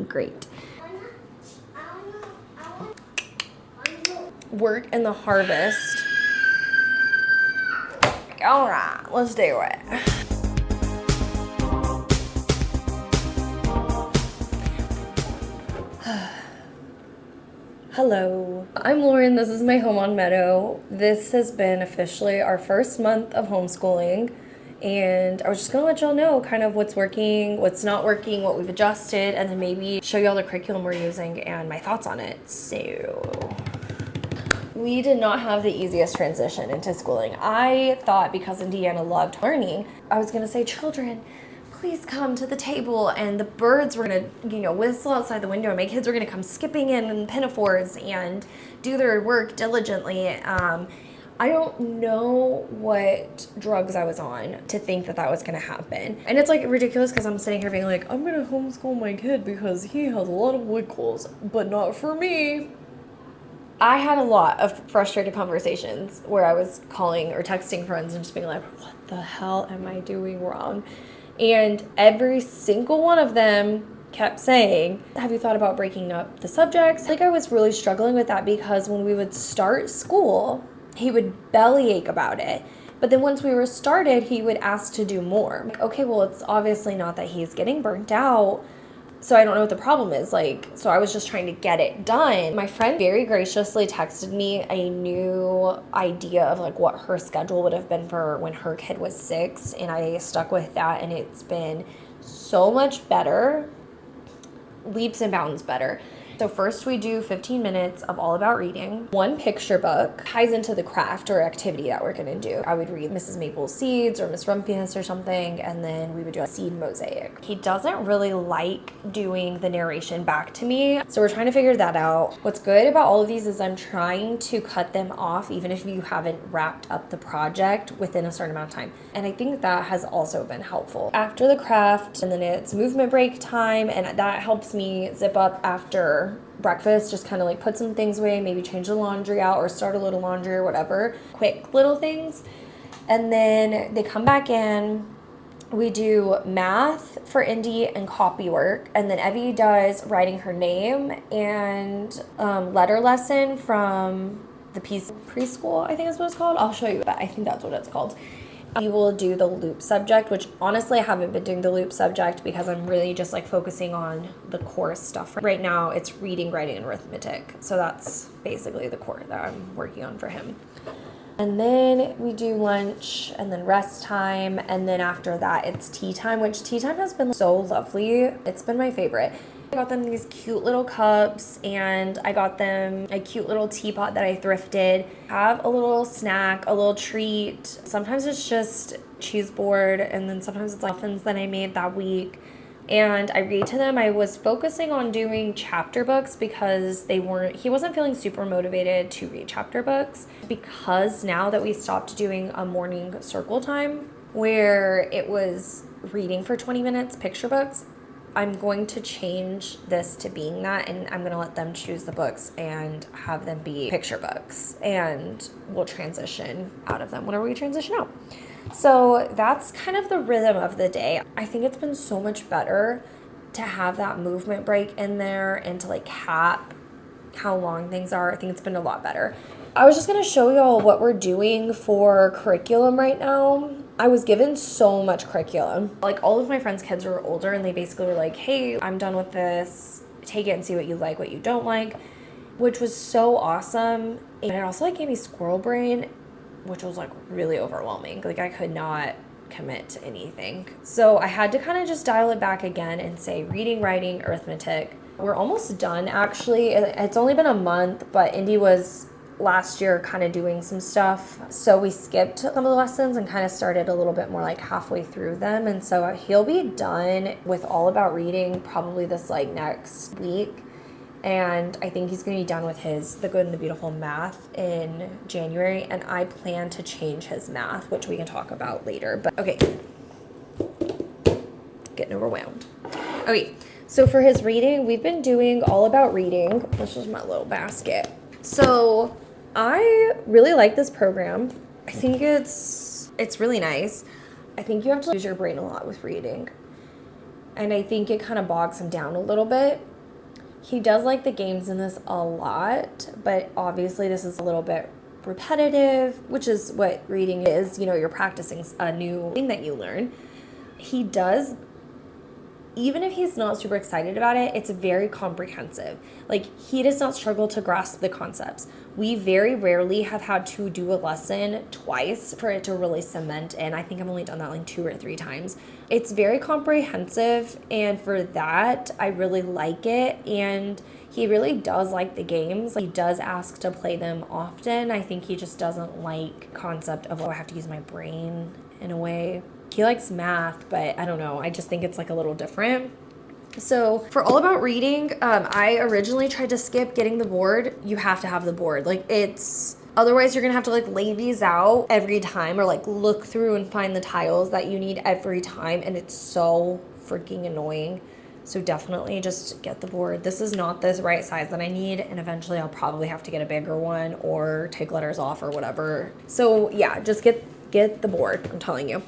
great. Work in the harvest. All right, let's do it. Hello, I'm Lauren. This is my home on Meadow. This has been officially our first month of homeschooling, and I was just gonna let y'all know kind of what's working, what's not working, what we've adjusted, and then maybe show y'all the curriculum we're using and my thoughts on it. So we did not have the easiest transition into schooling. I thought because Indiana loved learning, I was gonna say, children, please come to the table, and the birds were gonna, whistle outside the window, and my kids were gonna come skipping in pinafores and do their work diligently. I don't know what drugs I was on to think that that was gonna happen. And it's like ridiculous because I'm sitting here being like, I'm gonna homeschool my kid because he has a lot of wiggles, but not for me. I had a lot of frustrated conversations where I was calling or texting friends and just being like, what the hell am I doing wrong? And every single one of them kept saying, have you thought about breaking up the subjects? Like, I was really struggling with that because when we would start school, he would bellyache about it. But then once we were started, he would ask to do more. Like, okay, well, it's obviously not that he's getting burnt out, so I don't know what the problem is. So I was just trying to get it done. My friend very graciously texted me a new idea of what her schedule would have been for when her kid was 6, and I stuck with that, and it's been so much better, leaps and bounds better. So first we do 15 minutes of all about reading. One picture book ties into the craft or activity that we're gonna do. I would read Mrs. Maple's Seeds or Miss Rumpus or something, and then we would do a seed mosaic. He doesn't really like doing the narration back to me, so we're trying to figure that out. What's good about all of these is I'm trying to cut them off even if you haven't wrapped up the project within a certain amount of time. And I think that has also been helpful. After the craft, and then it's movement break time, and that helps me zip up after breakfast, just kind of put some things away, maybe change the laundry out or start a little laundry or whatever, quick little things. And then they come back in, we do math for Indy and copy work, and then Evie does writing her name and letter lesson from the preschool, I think is what it's called. I'll show you, but I think that's what it's called. We will do the loop subject, which honestly I haven't been doing the loop subject because I'm really just focusing on the core stuff. Right now it's reading, writing, and arithmetic. So that's basically the core that I'm working on for him. And then we do lunch and then rest time. And then after that it's tea time, which tea time has been so lovely. It's been my favorite. I got them these cute little cups, and I got them a cute little teapot that I thrifted. Have a little snack, a little treat. Sometimes it's just cheese board, and then sometimes it's muffins that I made that week. And I read to them. I was focusing on doing chapter books because he wasn't feeling super motivated to read chapter books, because now that we stopped doing a morning circle time where it was reading for 20 minutes, picture books, I'm going to change this to being that, and I'm going to let them choose the books and have them be picture books, and we'll transition out of them whenever we transition out. So that's kind of the rhythm of the day. I think it's been so much better to have that movement break in there and to cap how long things are. I think it's been a lot better. I was just going to show y'all what we're doing for curriculum right now. I was given so much curriculum. All of my friends' kids were older, and they basically were like, hey, I'm done with this. Take it and see what you like, what you don't like, which was so awesome. And it also gave me squirrel brain, which was really overwhelming. I could not commit to anything. So I had to kind of just dial it back again and say reading, writing, arithmetic. We're almost done, actually. It's only been a month, but Indy was last year kind of doing some stuff, so we skipped some of the lessons and kind of started a little bit more halfway through them. And so he'll be done with all about reading probably this next week, and I think he's going to be done with the Good and the Beautiful math in January, and I plan to change his math, which we can talk about later. But okay, getting overwhelmed. Okay, so for his reading, we've been doing all about reading. This is my little basket. So I really like this program. I think it's really nice. I think you have to use your brain a lot with reading. And I think it kind of bogs him down a little bit. He does like the games in this a lot, but obviously this is a little bit repetitive, which is what reading is. You know, you're practicing a new thing that you learn. He does, even if he's not super excited about it, it's very comprehensive. Like, he does not struggle to grasp the concepts. We very rarely have had to do a lesson twice for it to really cement in. I think I've only done that like 2 or 3 times. It's very comprehensive, and for that, I really like it. And he really does like the games. He does ask to play them often. I think he just doesn't like concept of, oh, I have to use my brain in a way. He likes math, but I don't know. I just think it's like a little different. So for All About Reading, I originally tried to skip getting the board. You have to have the board. Like, it's, otherwise you're gonna have to like lay these out every time, or like look through and find the tiles that you need every time. And it's so freaking annoying. So definitely just get the board. This is not the right size that I need, and eventually I'll probably have to get a bigger one or take letters off or whatever. So yeah, just get the board, I'm telling you.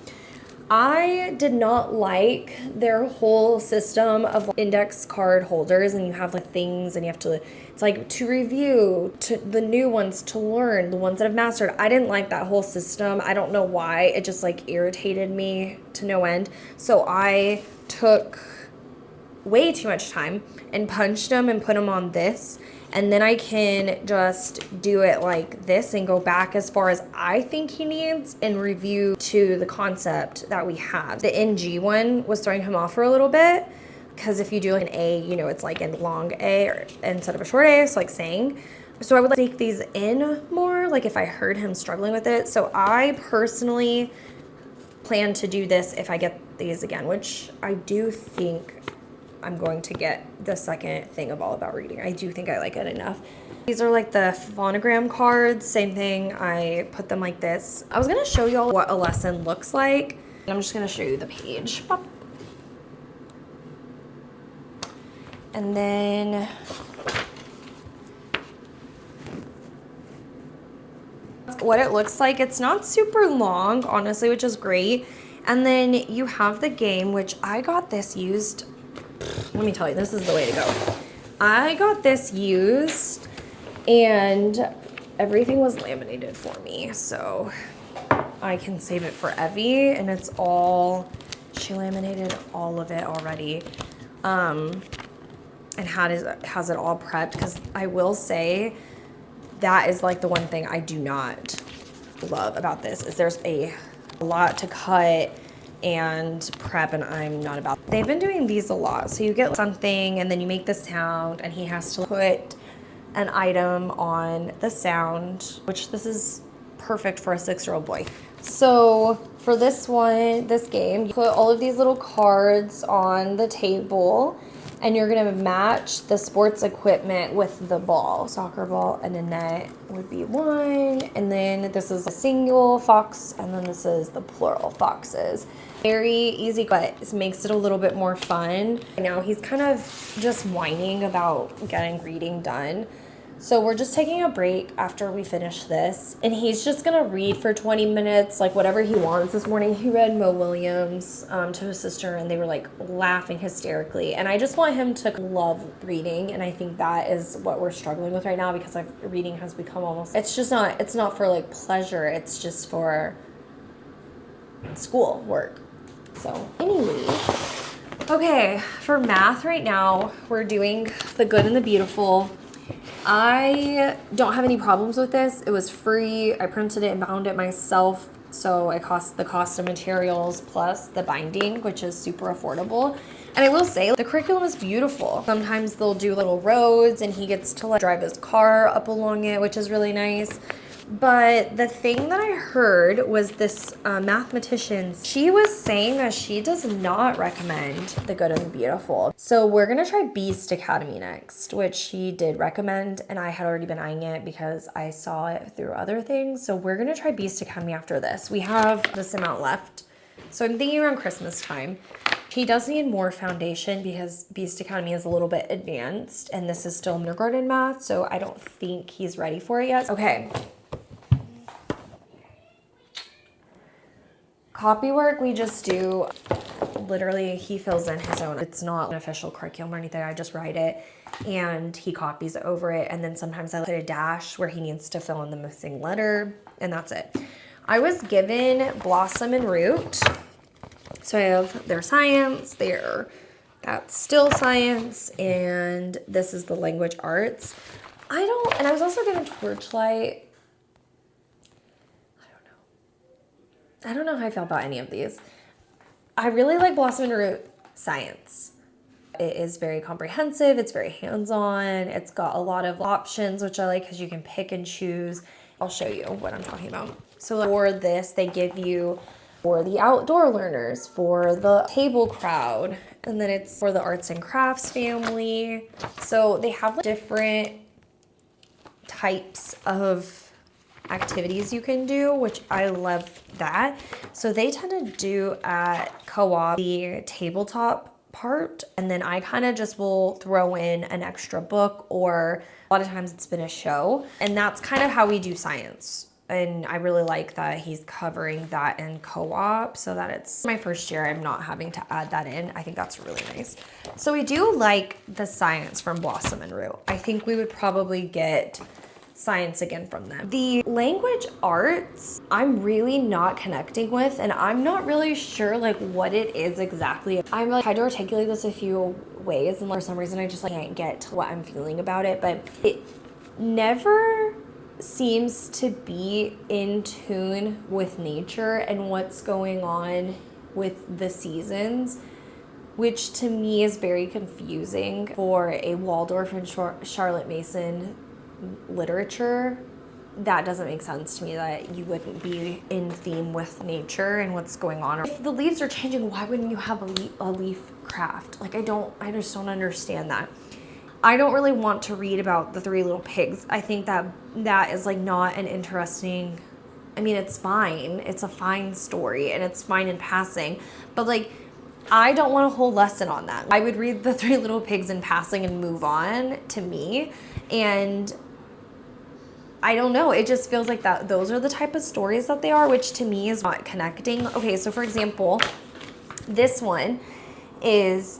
I did not like their whole system of index card holders, and you have like things, and you have to, it's like to review, to the new ones to learn, the ones that I've mastered. I didn't like that whole system. I don't know why. It just like irritated me to no end. So I took way too much time and punched them and put them on this. And then I can just do it like this and go back as far as I think he needs and review to the concept that we have. The NG one was throwing him off for a little bit, because if you do like an A, you know, it's like a long A or, instead of a short A, it's like saying. So I would like to take these in more, like if I heard him struggling with it. So I personally plan to do this if I get these again, which I do think I'm going to get the second thing of All About Reading. I do think I like it enough. These are like the phonogram cards, same thing. I put them like this. I was gonna show y'all what a lesson looks like. I'm just gonna show you the page. Pop. And then what it looks like. It's not super long, honestly, which is great. And then you have the game, which I got this used. Let me tell you, this is the way to go. I got this used and everything was laminated for me, so I can save it for Evie, and it's all, she laminated all of it already, and has it all prepped, because I will say that is like the one thing I do not love about this, is there's a lot to cut and prep, and I'm not about. They've been doing these a lot, so you get something and then you make the sound, and he has to put an item on the sound, which this is perfect for a 6-year-old boy. So for this one, this game, you put all of these little cards on the table, and you're gonna match the sports equipment with the ball. Soccer ball and a net would be one, and then this is a single fox, and then this is the plural foxes. Very easy, but it makes it a little bit more fun. Right now he's kind of just whining about getting reading done. So we're just taking a break after we finish this, and he's just gonna read for 20 minutes, like whatever he wants. This morning he read Mo Williams to his sister, and they were like laughing hysterically. And I just want him to love reading, and I think that is what we're struggling with right now, because reading has become almost, it's not for like pleasure, it's just for school work. So anyway, okay, for math right now, we're doing The Good and the Beautiful. I don't have any problems with this. It was free. I printed it and bound it myself. So the cost of materials plus the binding, which is super affordable. And I will say, the curriculum is beautiful. Sometimes they'll do little roads, and he gets to like drive his car up along it, which is really nice. But the thing that I heard was this mathematician, she was saying that she does not recommend The Good and the Beautiful. So we're gonna try Beast Academy next, which she did recommend, and I had already been eyeing it because I saw it through other things. So we're gonna try Beast Academy after this. We have this amount left. So I'm thinking around Christmas time. He does need more foundation because Beast Academy is a little bit advanced, and this is still kindergarten math, so I don't think he's ready for it yet. Okay. Copy work, we just do literally he fills in his own. It's not an official curriculum or anything. I just write it and he copies over it. And then sometimes I put a dash where he needs to fill in the missing letter, and that's it. I was given Blossom and Root. So I have their science, that's still science, and this is the language arts. And I was also given Torchlight. I don't know how I feel about any of these. I really like Blossom and Root science. It is very comprehensive. It's very hands-on. It's got a lot of options, which I like because you can pick and choose. I'll show you what I'm talking about. So for this, they give you for the outdoor learners, for the table crowd, and then it's for the arts and crafts family. So they have different types of activities you can do, which I love that. So they tend to do at co-op the tabletop part, and then I kind of just will throw in an extra book, or a lot of times it's been a show, and that's kind of how we do science. And I really like that he's covering that in co-op, so that it's my first year I'm not having to add that in. I think that's really nice. So we do like the science from Blossom and Root. I think we would probably get science again from them. The language arts, I'm really not connecting with, and I'm not really sure like what it is exactly. I'm like tried to articulate this a few ways, and for some reason I just like can't get to what I'm feeling about it, but it never seems to be in tune with nature and what's going on with the seasons, which to me is very confusing for a Waldorf and Charlotte Mason literature. That doesn't make sense to me, that you wouldn't be in theme with nature and what's going on. If the leaves are changing, why wouldn't you have a leaf craft? Like I just don't understand that. I don't really want to read about the Three Little Pigs. I think that is like not an interesting, I mean, it's fine. It's a fine story and it's fine in passing, but like, I don't want a whole lesson on that. I would read the Three Little Pigs in passing and move on, to me. And I don't know, it just feels like that those are the type of stories that they are, which to me is not connecting. Okay, so for example, this one is,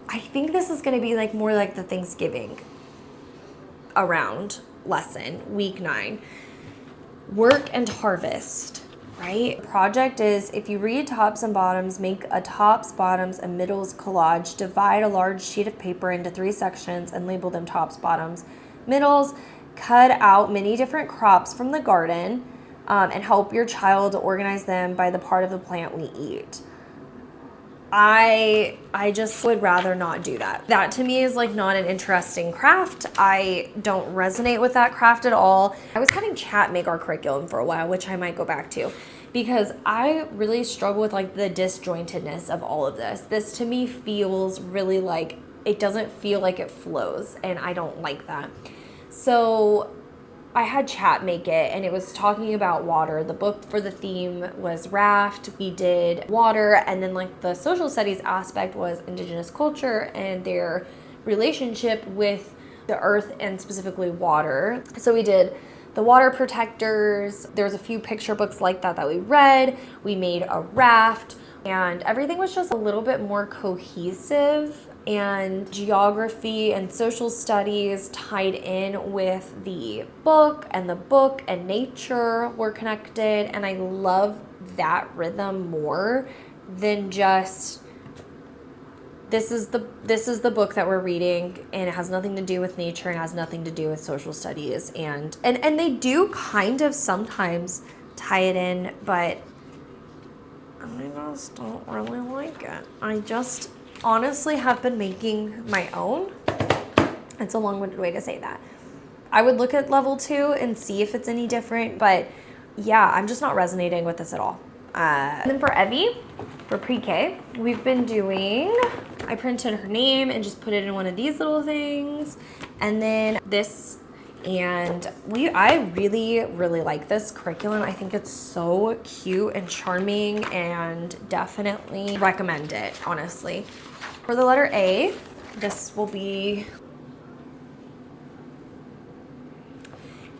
I think this is going to be like more like the Thanksgiving around lesson, week 9. Work and harvest, right? The project is, if you read tops and bottoms, make a tops, bottoms, and middles collage. Divide a large sheet of paper into 3 sections and label them tops, bottoms, middles. Cut out many different crops from the garden and help your child organize them by the part of the plant we eat. I just would rather not do that. That to me is like not an interesting craft. I don't resonate with that craft at all. I was having chat make our curriculum for a while, which I might go back to, because I really struggle with like the disjointedness of all of this. This to me feels really like, it doesn't feel like it flows, and I don't like that. So I had chat make it, and it was talking about water. The book for the theme was raft. We did water, and then like the social studies aspect was indigenous culture and their relationship with the earth and specifically water. So we did the water protectors. There was a few picture books like that we read. We made a raft, and everything was just a little bit more cohesive. And geography and social studies tied in with the book and nature were connected, and I love that rhythm more than just this is the book that we're reading and it has nothing to do with nature and has nothing to do with social studies, and they do kind of sometimes tie it in, but I just don't really like it. I just honestly have been making my own. It's a long-winded way to say that. I would look at level 2 and see if it's any different, but yeah, I'm just not resonating with this at all. And then for Evie, for pre-K, we've been doing, I printed her name and just put it in one of these little things, and then this, and I really, really like this curriculum. I think it's so cute and charming, and definitely recommend it, honestly. For the letter A, this will be,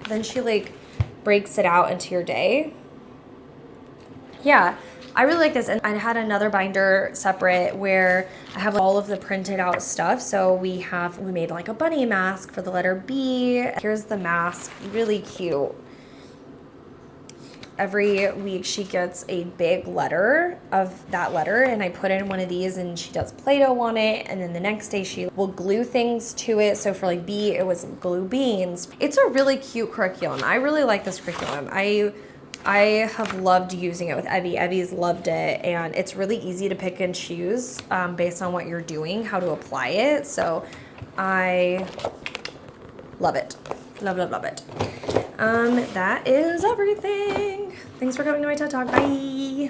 then she like breaks it out into your day. Yeah, I really like this, and I had another binder separate where I have all of the printed out stuff. So we made like a bunny mask for the letter B. Here's the mask, really cute. Every week she gets a big letter of that letter, and I put in one of these and she does Play-Doh on it, and then the next day she will glue things to it. So for like B, it was glue beans. It's a really cute curriculum. I really like this curriculum. I have loved using it with Evie. Evie's loved it, and it's really easy to pick and choose based on what you're doing, how to apply it. So I love it. Love, love, love it. That is everything. Thanks for coming to my TED Talk. Bye.